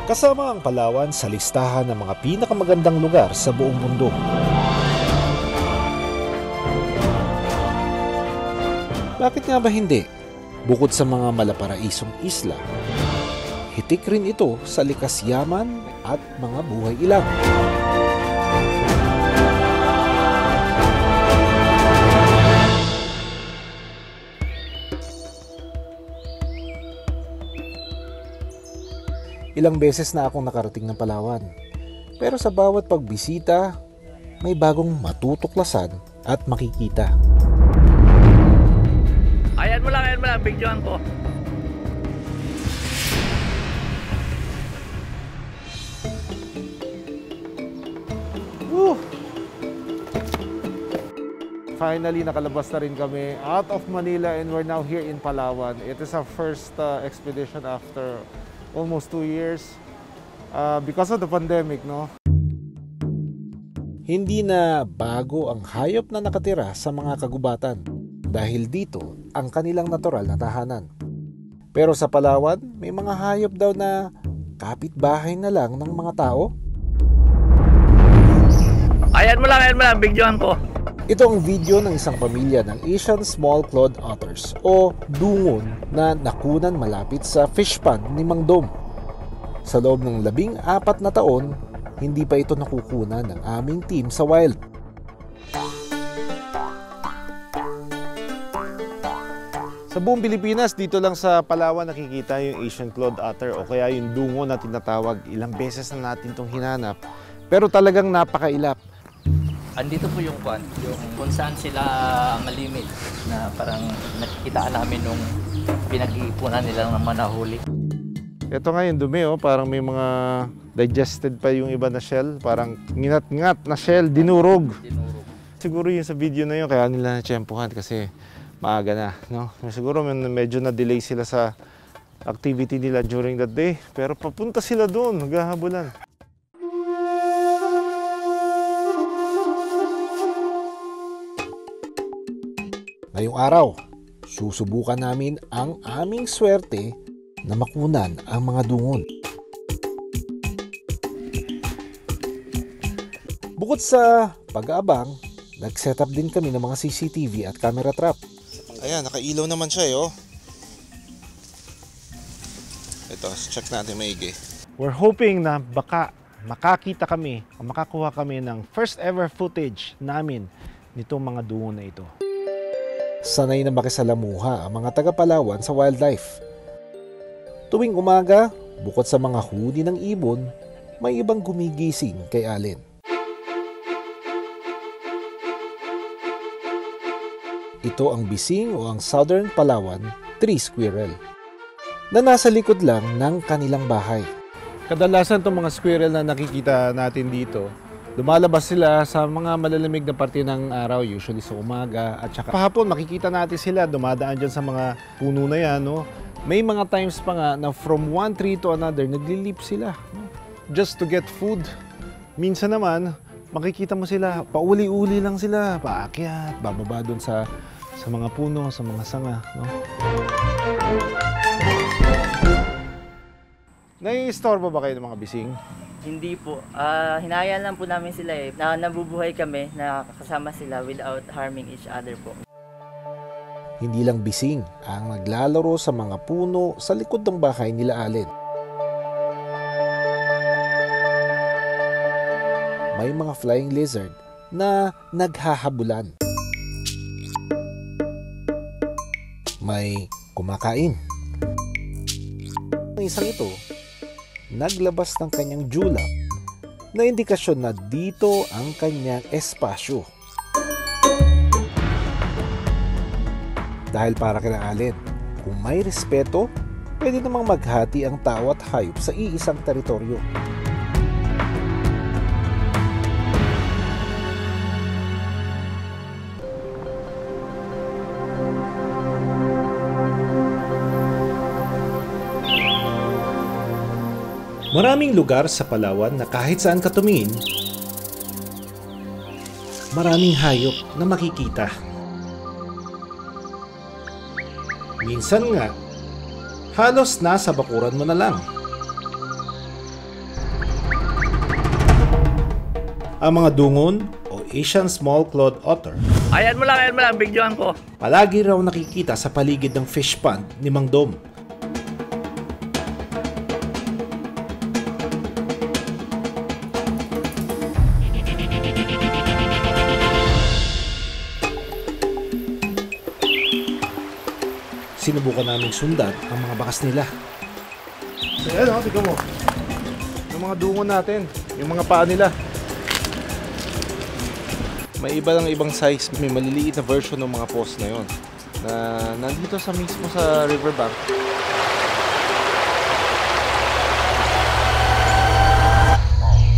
Kasama ang Palawan sa listahan ng mga pinakamagandang lugar sa buong mundo. Bakit nga ba hindi? Bukod sa mga malaparaisong isla, hitik rin ito sa likas yaman at mga buhay ilang. Ilang beses na akong nakarating ng Palawan. Pero sa bawat pagbisita, may bagong matutuklasan at makikita. Ayan mo lang, bigyan ko. Finally, nakalabas na rin kami out of Manila and we're now here in Palawan. It is our first expedition after almost 2 years because of the pandemic, no? Hindi na bago ang hayop na nakatira sa mga kagubatan dahil dito ang kanilang natural na tahanan. Pero sa Palawan, may mga hayop daw na kapitbahay na lang ng mga tao. Ayan mo lang, bigyan ko. Ito ang video ng isang pamilya ng Asian Small-Clawed Otters o dungon na nakunan malapit sa fish pond ni Mang Dom. Sa loob ng 14 na taon, hindi pa ito nakukunan ng aming team sa wild. Sa buong Pilipinas, dito lang sa Palawan nakikita yung Asian Clawed Otter o kaya yung dungo na tinatawag. Ilang beses na natin itong hinanap, pero talagang napakailap. Andito po yung kung saan sila malimit na parang nakikita namin nung pinag-iipunan nila ng manahuli. Ito nga yung dumi, parang may mga digested pa yung iba na shell, parang nginat-ngat na shell, dinurog. Siguro yung sa video na yun, kaya nila natsyempohan kasi maaga na, no? Siguro medyo na-delay sila sa activity nila during that day, pero papunta sila doon, maghahabulan. Ngayong araw, susubukan namin ang aming swerte na makunan ang mga dungon. Bukod sa pag-aabang, nag-set up din kami ng mga CCTV at camera trap. Ayan, nakailaw naman siya, yo. Ito, check natin maigi. We're hoping na baka makakita kami o makakuha kami ng first ever footage namin nitong mga dungon na ito. Sanay na makisalamuha ang mga taga-Palawan sa wildlife. Tuwing umaga, bukod sa mga huni ng ibon, may ibang gumigising kay Allen. Ito ang bising o ang Southern Palawan tree squirrel na nasa likod lang ng kanilang bahay. Kadalasan itong mga squirrel na nakikita natin dito, lumalabas sila sa mga malalamig na parte ng araw, usually sa umaga. At saka pahapon, makikita natin sila dumadaan dyan sa mga puno na yan. No? May mga times pa nga na from one tree to another, naglilip sila. No? Just to get food. Minsan naman, makikita mo sila, pauli-uli lang sila, paakyat, bababa doon sa mga puno, sa mga sanga. No? Nai-istorbo ba kayo ng mga bising? Hindi po. Hinahayaan lang po namin sila na nabubuhay kami, nakakasama sila without harming each other po. Hindi lang bising ang naglalaro sa mga puno sa likod ng bahay nila Allen. May mga flying lizard na naghahabulan. May kumakain. Ang isang ito, naglabas ng kanyang julap na indikasyon na dito ang kanyang espasyo. Dahil para kina Allen, kung may respeto, pwede namang maghati ang tao at hayop sa iisang teritoryo. Maraming lugar sa Palawan na kahit saan ka tumingin, maraming hayop na makikita. Minsan nga, halos nasa bakuran mo na lang. Ang mga dungon o Asian small-clawed otter Ayan mo lang, videoan ko. palagi raw nakikita sa paligid ng fish pond ni Mang Dom. Sinubukan naming sundan ang mga bakas nila. Ayan o, tignan mo. Yung mga dungon natin, yung mga paa nila. May iba lang ibang size, may maliliit na version ng mga post na yon na nandito sa mismo sa riverbank.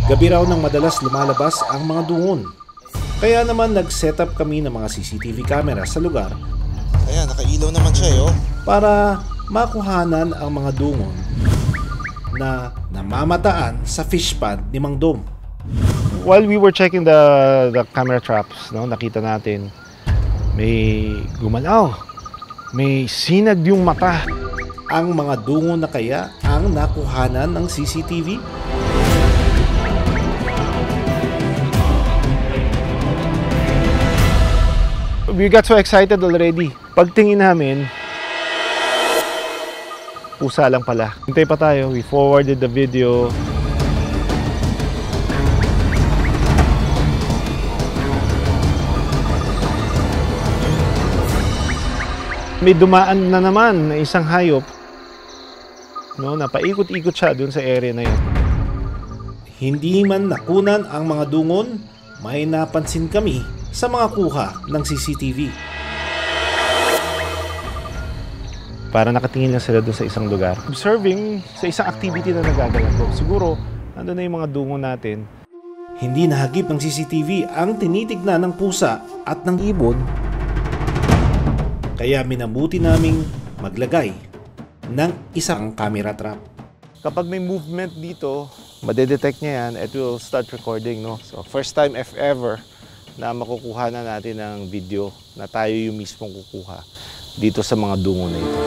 Gabi raw nang madalas lumalabas ang mga dungon. Kaya naman nag-set up kami ng mga CCTV camera sa lugar. Ayan, nakailaw naman siya, Para makuhanan ang mga dungon na namamataan sa fish pond ni Mang Dom. While we were checking the camera traps, nakita natin may gumalaw, may sinag yung mata. Ang mga dungon na kaya ang nakuhanan ng CCTV? We got so excited already. Pagtingin namin, pusa lang pala. Hintay pa tayo, we forwarded the video. May dumaan na naman na isang hayop, na paikot-ikot siya dun sa area na yun. Hindi man nakunan ang mga dungon, may napansin kami sa mga kuha ng CCTV. Para nakatingin lang sila dun sa isang lugar, observing sa isang activity na nagaganap. Siguro, nandun na yung mga dungon natin. Hindi nahagip ng CCTV ang tinitignan ng pusa at ng ibon. Kaya minabuti naming maglagay ng isang camera trap. Kapag may movement dito, madedetect niya yan, it will start recording. So first time if ever na makukuha na natin ng video na tayo yung mismong kukuha dito sa mga dungo na ito.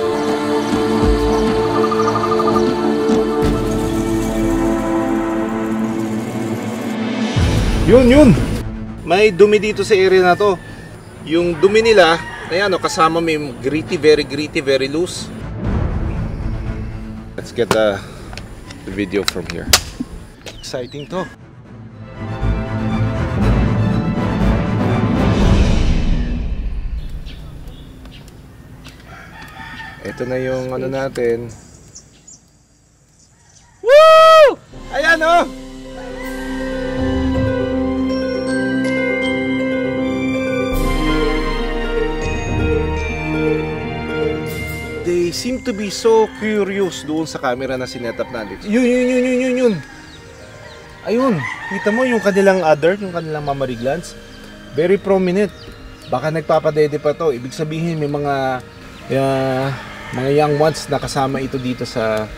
Yun! May dumi dito sa area na to. Yung dumi nila, ayan, kasama may gritty, very loose. Let's get the video from here. Exciting to. Ito na yung ano natin. Woo! Ayan oh! They seem to be so curious doon sa camera na sinetap natin. Yun. Ayun, kita mo yung kanilang udder, yung kanilang mammary glands. Very prominent. Baka nagpapadede pa to. Ibig sabihin may mga young ones na kasama ito dito sa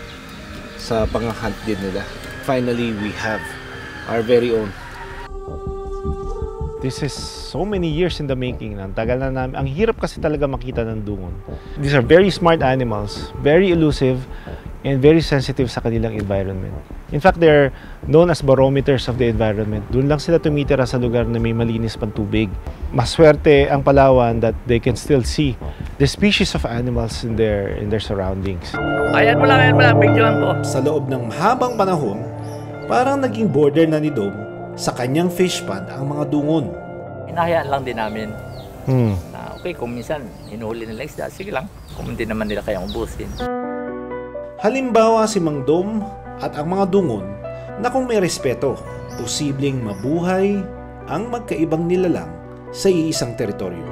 pang-hunt din nila. Finally, we have our very own. This is so many years in the making. Ang tagal na namin. Ang hirap kasi talaga makita ng dungon. These are very smart animals, very elusive, and very sensitive sa kanilang environment. In fact, they're known as barometers of the environment. Doon lang sila tumitira sa lugar na may malinis pang tubig. Maswerte ang Palawan that they can still see the species of animals in their surroundings. Ayan mo lang, videoan ko. Sa loob ng mahabang panahon, parang naging border na ni Dom sa kanyang fish pond ang mga dungon. Hinahayaan lang din namin na okay, kung minsan hinuhuli nila isda, sige lang. Kung hindi naman nila kayang ubusin. Halimbawa si Mang Dom at ang mga dungon na kung may respeto, posibleng mabuhay ang magkaibang nilalang sa iisang teritoryo.